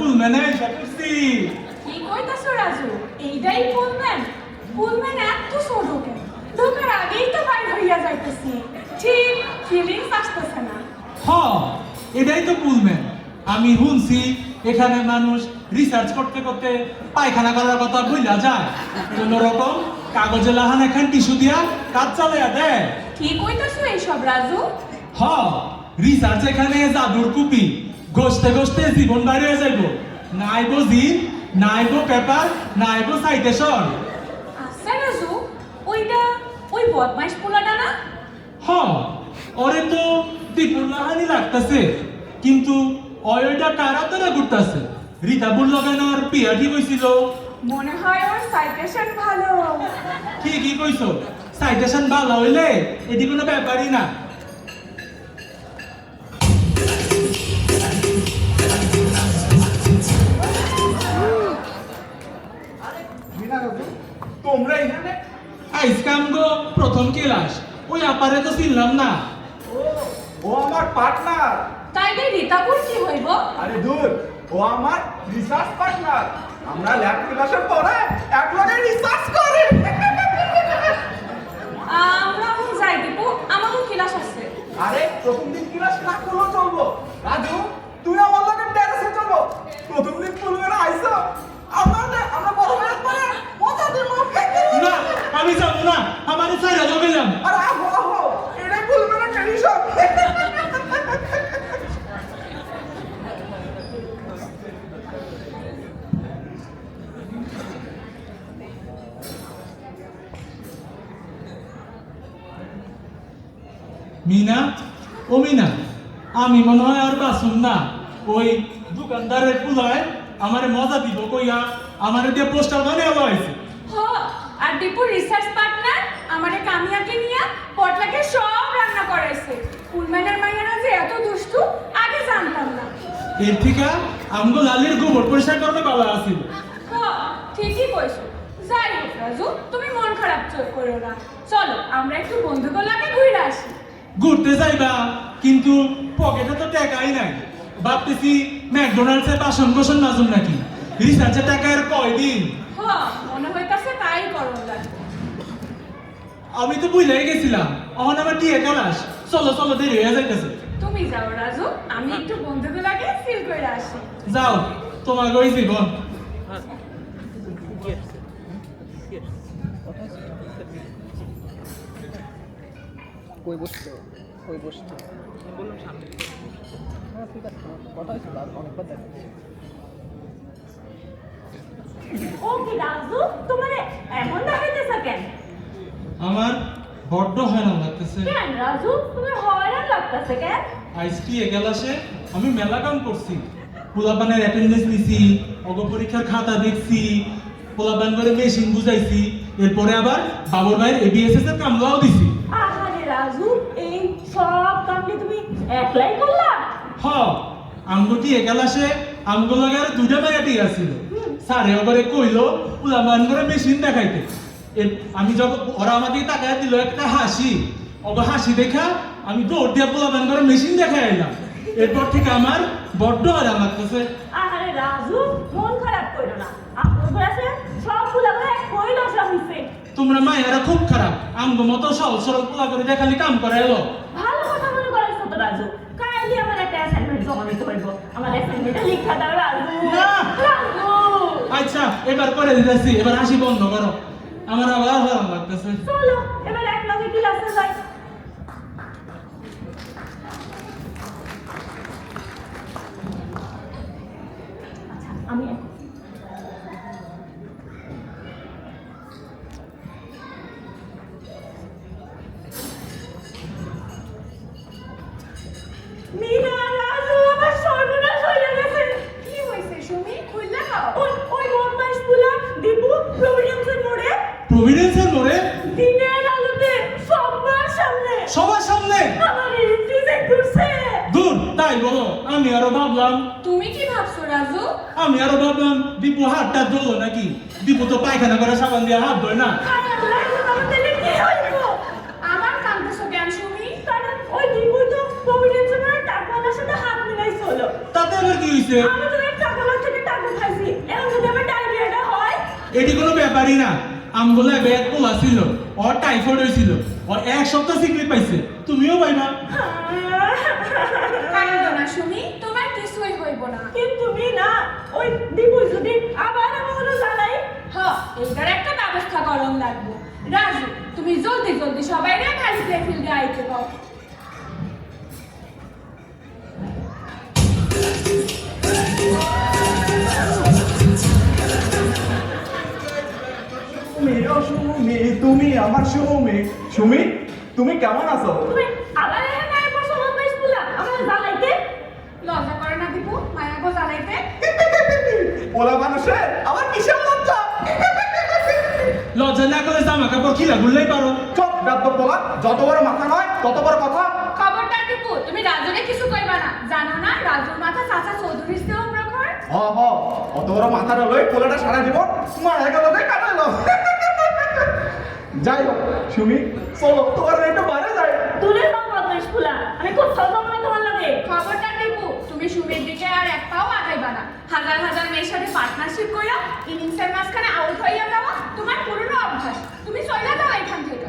পুলম্যানে এসে করছি। কি কইতাছো রাজু? এইটাই পুলম্যান? পুলম্যান এত ছোট কেন? ঢোকার আগেই তো বাইর হইয়া যাইতেছি, ঠিক ফিলিংস আসতেছে না। হ, এটাই তো পুলম্যান। আমি শুনছি এখানে মানুষ রিসার্চ করতে করতে পায়খানা করার কথা ভুলা যায়, কোন রকম কাগজে লাহান এখন টিস্যু দিয়া কাজ চালাইয়া দেয়। কি কইতাছো এইসব রাজু? হ, রিসার্চ এখানে জাদুর কুপি, ঘষতে ঘষতে জীবন বাইরে হয়ে যাইব। নাইব জিন, নাইব পেপার, নাইব সাইটেশন। আচ্ছা রাজু, ওইটা ওই বদমাইশ পোলাটা না? হ, ওরে তো দীপুল্লাহানি লাগতেছে, কিন্তু ওইটা কারা তারা ঘুরতেছে। রীতাপুর লাগানোর পিয়া ঠিক হয়েছিল। মনে হয় ওর সাইটেশন ভালো। ঠিকই কইছো, সাইটেশন ভালো হইলে এটি কোনো ব্যাপারই না। তোমরা এখানে? আইসকাম গো প্রথম ক্লাস, ওই আপারে তো চিনলাম না। ও আমার পার্টনার। তাইলে রীতাপুর কি হইব? আরে দূর, ও আমার রিসার্চ পার্টনার। আমরা ল্যাব ক্লাসের পরে একলগে রিসার্চ করি। আমরা যাই দিব, আমারও ক্লাস আছে। আরে প্রথম দিন ক্লাস না করলেও চলবো। রাজু, তুই আমার লগে টেরেসে চলো। প্রথম দিন পুলবে না আইসো। আমরা প্রথমে একবারে মজা দেব। না, আমি যাবো না, আমার সাইরা যাবে যাম। আরে আহো আহো, এটাই পুলবে না টেনশন। মিনা, ও মিনা, আমি মনে হয় আর বাসুন না। ওই দোকানদারের পুলায় আমারে মজা দিব কইয়া আমারে দিয়ে পোস্টার বানিয়ে লইছে। হ, আর দীপুর রিসার্চ পার্টনার আমারে কামিয়াকে নিয়া পটলাকে সব রান্না করাইছে। পুলম্যানের মাইয়ারা যে এত দুষ্টু আগে জানতাম না। এর থেকে আমগো লালের গোবর পরিষ্কার করতে ভালো আছিল। হ, ঠিকই কইছো। যাই হোক রাজু, তুমি মন খারাপ করো না। চলো আমরা একটু বন্ধুগুলোকে ঘুরে আসি। ঘুরতে যাইবা, কিন্তু পকেটে তো টাকাই নাই। ভাবতেছি ম্যাকডোনাল্ডসে বাসন কোসন মাজুম নাকি। রিসার্চের টাকা আর কয়দিন। হ, মনে হইতাছে তাই করণ লাগবে। আমি তো বুঝলাই গেছিলাম, এখন আমার টিয়ে ক্লাস। চলো চলো, দেরি হয়ে যাইতেছে। তুমি যাও রাজু, আমি একটু বন্ধুগুলোকে ফিল করে আসি। যাও, তোমার ওই জীবন। কই বসতে কই বসতে বললাম সামনে। হ্যাঁ ঠিক আছে, কথা হয়েছে আর অনেকবার দেখা। ও কি রাজু, তোমার এমন দেখাইতেছ কেন? আমার বড্ড হয়রান লাগতেছে। কেন রাজু, তুমি হয়রান লাগতেছে কেন? আইসটি এ ক্লাসে আমি মেলা কাম করছি। পোলাপানের অ্যাটেন্ডেন্স নিছি, অগ পরীক্ষার খাতা দেখছি, পোলাপান করে মেশিন বুঝাইছি, এরপরে আবার বাবুর ভাইয়ের এবিএসএস এর কামলাও দিছি। আহারে রাজু, এই সব কাম কি তুমি একলাই করলা? হ, আমগুটি এ ক্লাসে আমগো লাগে আর দুইটা মেয়াটি আছিল। স্যারে ওবারে কইলো পোলাপান করে মেশিন দেখাইতে। আমি যখন ওরা আমাকে তাকায় দিল একটা হাসি, অগ হাসি দেখা আমি দৌড় দিয়ে পোলাপান করে মেশিন দেখাই এলাম। এরপর থেকে আমার বড্ড আরাম লাগতেছে। আহারে রাজু, মন খারাপ করো না। আপনার ক্লাসে সব ফুলাগুলো এক কই দশা হইছে। তোমরা মায়েরা খুব খারাপ, আমগো মতো সহজ সরল পোলা করে দেখালি কাম করে এলো। ভালো কথা মনে করাইছো তো রাজু। কাইলি আমার একটা অ্যাসাইনমেন্ট জমা দিতে হইব। আমার অ্যাসাইনমেন্টটা লিখা দাও রাজু। না। রাজু, আচ্ছা, এবার করে দিতেছি, এবার হাসি বন্ধ করো, আমার আবার আরাম লাগতেছে। চলো এবার এক লগে ক্লাসে যাই। আচ্ছা, আমি মিনা, রাজু, আমার সর্বনাশ হয়ে গেছে। কি হয়েছে সুমি? খুললা দাও। ওই বদমাইশ পুলা দীপু প্রভিডেন্সের মোড়ে প্রভিডেন্সের মোড়ে দিনের আলোতে সবার সামনে সবার সামনে আমার রিজেক্ট করছে। দূর, তাই বলো? আমি আরো ভাবলাম তুমি কি ভাবছো রাজু? দীপু হাতটা ধরলো নাকি। দীপু তো পায়খানা করে সাবান দিয়ে হাত ধরে না। আমার কান্দছো কেন সুমি? কারণ ওই দীপু তো প্রভিডেন্সের মোড়ে টাকাওয়ালার সাথে হাত মিলাইছিল। তাতে আবার কি হয়েছে? আমি তো এই টাকাওয়ালা থেকে এটি কোনো ব্যাপারই না। আমগুলো ব্যাগ পোলা ছিল, ওর টাইফয়েড হয়েছিল, ওর 1 সপ্তাহ সিক্রেট পাইছে, তুমিও পাইবা। কান্দো না সুমি, তোমার কিছুই হইব না। কিন্তু মিনা ওই দীপু যদি আবার আমাকে জানাই এইটার একটা ব্যবস্থা করণ লাগবে। রাজু, তুমি জলদি জলদি সবাই রে খালি প্লে ফিল্ডে আইতে পাও। সুমি, তুমি আমার সুমি। সুমি, তুমি কেমন আছো? তুমি আবার এখানে আয় বসো বন্ধ স্কুলে আমাকে জানাইতে। লজ্জা করে না দীপু মায়া গো জ্বালাইতে? পোলা মানুষের আবার কিসের লজ্জা? লজ্জা না করলে জামা কাপড় খিলা ঘুরলেই পারো। চপ ডাব্দ পোলা, যত বড় মাথা নয় তত বড় কথা। খবরদার দীপু, তুমি রাজুকে কিছু কইবা না। জানো না রাজুর মাথা চাচা চৌধুরীর চেয়েও প্রখর। অত বড় মাথাটা লই পোলাটা সারা জীবন মারা গেল কাটাইলো। যাই হোক সুমি, চলো তোমার একটু বাইরে যাই। দূরে যাও বন্ধ স্কুলে, আমি কোথাও যাবো না তোমার লাগে। খবরদার দীপু, তুমি সুমির দিকে আর এক পাও আগাইবা না। হাজার হাজার মেয়ের সাথে পার্টনারশিপ কইরা ইনিংসের মাঝখানে আউট হইয়া যাওয়া তোমার পুরনো অভ্যাস। তুমি চলে যাও এখান থেকে।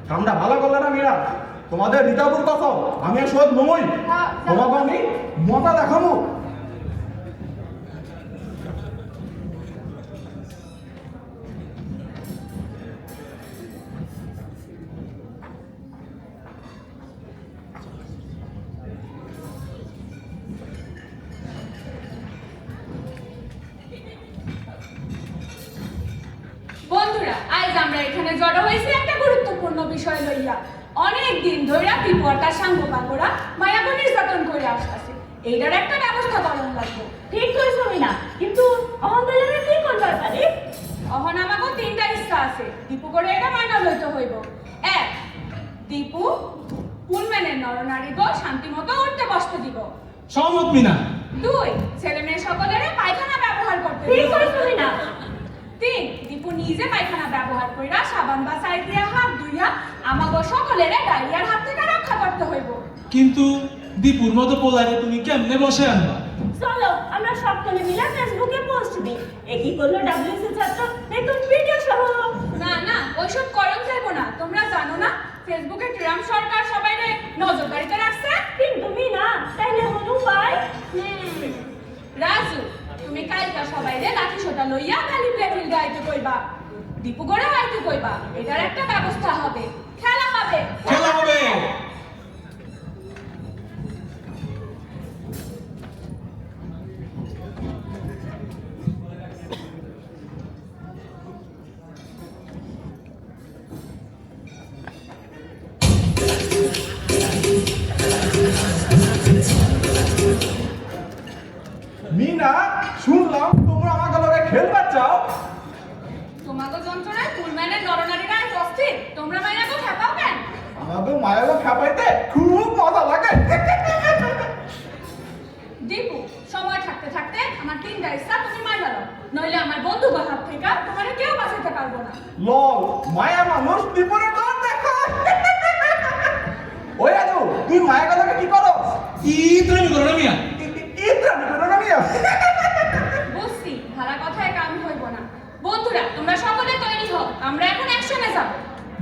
কামটা ভালো করলে না মীরা, তোমাদের রিতাপুর কথা আমি আর শোধ নমই। হ্যাঁ, যাও। তোমাকে আমি মজা দেখাবো। বন্ধুরা, আজ আমরা এখানে জড়ো হয়েছি একটা গুরুত্বপূর্ণ বিষয় লইয়া। অনেক দিন ধইরা দীপু আর তার সাঙ্গ পাঙ্গরা মায়াকে নির্যাতন করে আসতেছে। এইটার একটা ব্যবস্থা করণ লাগবে। ঠিক কইছো মিনা, কিন্তু আমাদের লাগে কি করবার পারি? অহন আমাকে 3টা ইচ্ছা আছে। দীপু করে এটা মাইনা লইতে হইব। 1, দীপু পুলম্যানের নরনারীকে শান্তি মতো উঠতে বসতে দিব। সহমত মিনা। 2, ছেলে মেয়ে সকলের পায়খানা ব্যবহার করতে ঠিক দিব। কইছো মিনা। 3, দীপু নিজে পায়খানা ব্যবহার কইরা সাবান বা ছাই দিয়া হাত ধুইয়া আমাকে সকলের ডায়রিয়ার হাত থেকে রক্ষা করতে হইব। কিন্তু দীপুর মতো পোলারে তুমি কেমনে বসে আনবা? চলো আমরা সকলে মিলে ফেসবুকে পোস্ট দিই। একই করলো ডাব্লিউসি ছাত্র নতুন ভিডিও সহ। না না, ওইসব করণ যাইব না। তোমরা জানো না ফেসবুকে ট্রাম্প সরকার সবাইরে নজরদারিতে রাখছে। কিন্তু মিনা তাইলে হল উপায়। রাজু, তুমি কালকা সবাইরে লাঠি সোটা লইয়া খালি প্লে ফিল্ডে আইতে কইবা। দীপু করে আইতে কইবা। এটার একটা ব্যবস্থা হবে। খেলা হবে। খেলা হবে। মিনা, শুনলাম তোমরা আমাকে লগে খেলবার চাও। তোমাকে যন্ত্রণায় পুলম্যানের নরনারীরা আজ অস্থির। তোমরা মাইনাকে খেপাও কেন? আমাকে মায়াকে খেপাইতে খুব মজা লাগে। দীপু, সময় থাকতে থাকতে আমার 3টা ইচ্ছা তুমি মাইনা দাও। নইলে আমার বন্ধু হাত থেকে তোমার কেউ বাঁচাতে পারবো না। লল, মায়া মানুষ বিপরে তোর দেখা। ওই রাজু, তুই মায়াকে লগে কি করো? ইত্রামি করো না মিয়া। ইত্রামি করো না মিয়া। বুঝছি, ভাড়া কথায় কাম হইব না। বন্ধুরা, তোমরা সকলে তৈরি হও। আমরা এখন অ্যাকশনে যাব।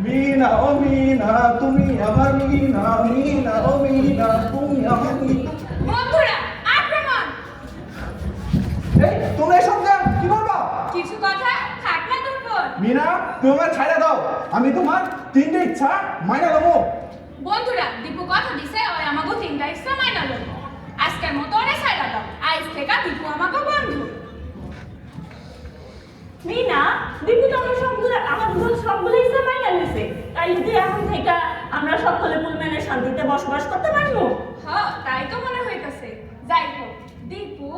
মিনা ও মিনা, তুমি আমার মিনা। মিনা ও মিনা, তুমি আমার মিনা। বন্ধুরা, আক্রমণ! এই তোমরা এসব দেন কি করবা? কিছু কথা থাক না তোর পর। মিনা, তুমি আমার ছাইড়া দাও। আমি তোমার 3টে ইচ্ছা মাইনা দেবো। বন্ধুরা, দীপু কথা দিছে ওই আমাকে 3টা ইচ্ছা মাইনা লইব। আজকের মতো ওরে ছাইড়া দাও। আজ থেকে দীপু আমাকে বন্ধু। মিনা দীপু তো আমরা সবগুলো ইচ্ছা মাইনা নিছে। তাই যদি এখন থেকে আমরা সকলে পুলম্যানের শান্তিতে বসবাস করতে পারবো। হ্যাঁ, তাই তো মনে হইতাছে। যাই হোক, দীপু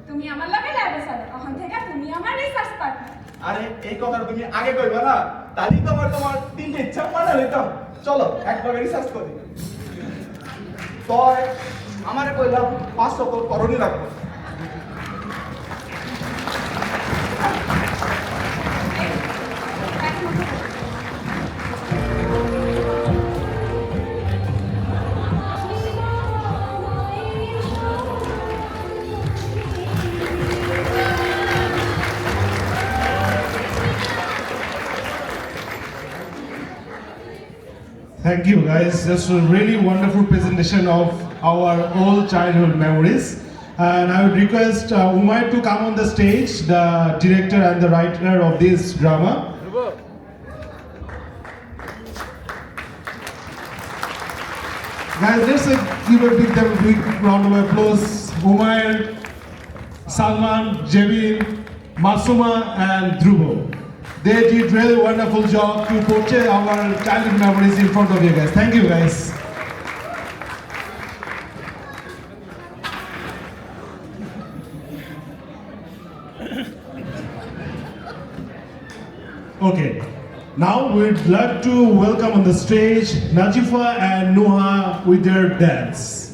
তুমি আমার লগে ল্যাবে চলো। এখন থেকে তুমি আমার রিসার্চ পার্টনার। আরে এই কথাটা তুমি আগে কইবা না, তাহলেই তোমার 3টে ইচ্ছা মানা লইতাম। চলো একবার রিসার্চ করি। তো আমারে কইলাম 500 তোর করণী রাখবো। Thank you, guys. That's a really wonderful presentation of our old childhood memories. And I would request Umayr to come on the stage, the director and the writer of this drama. Guys, let's give a big round of applause. Umayr, Salman, Jebin, Masuma, and Dhruvo. They did really wonderful job to portray our childhood memories in front of you guys. Thank you, guys. Okay, now we'd like to welcome on the stage Najifa and Nuha with their dance.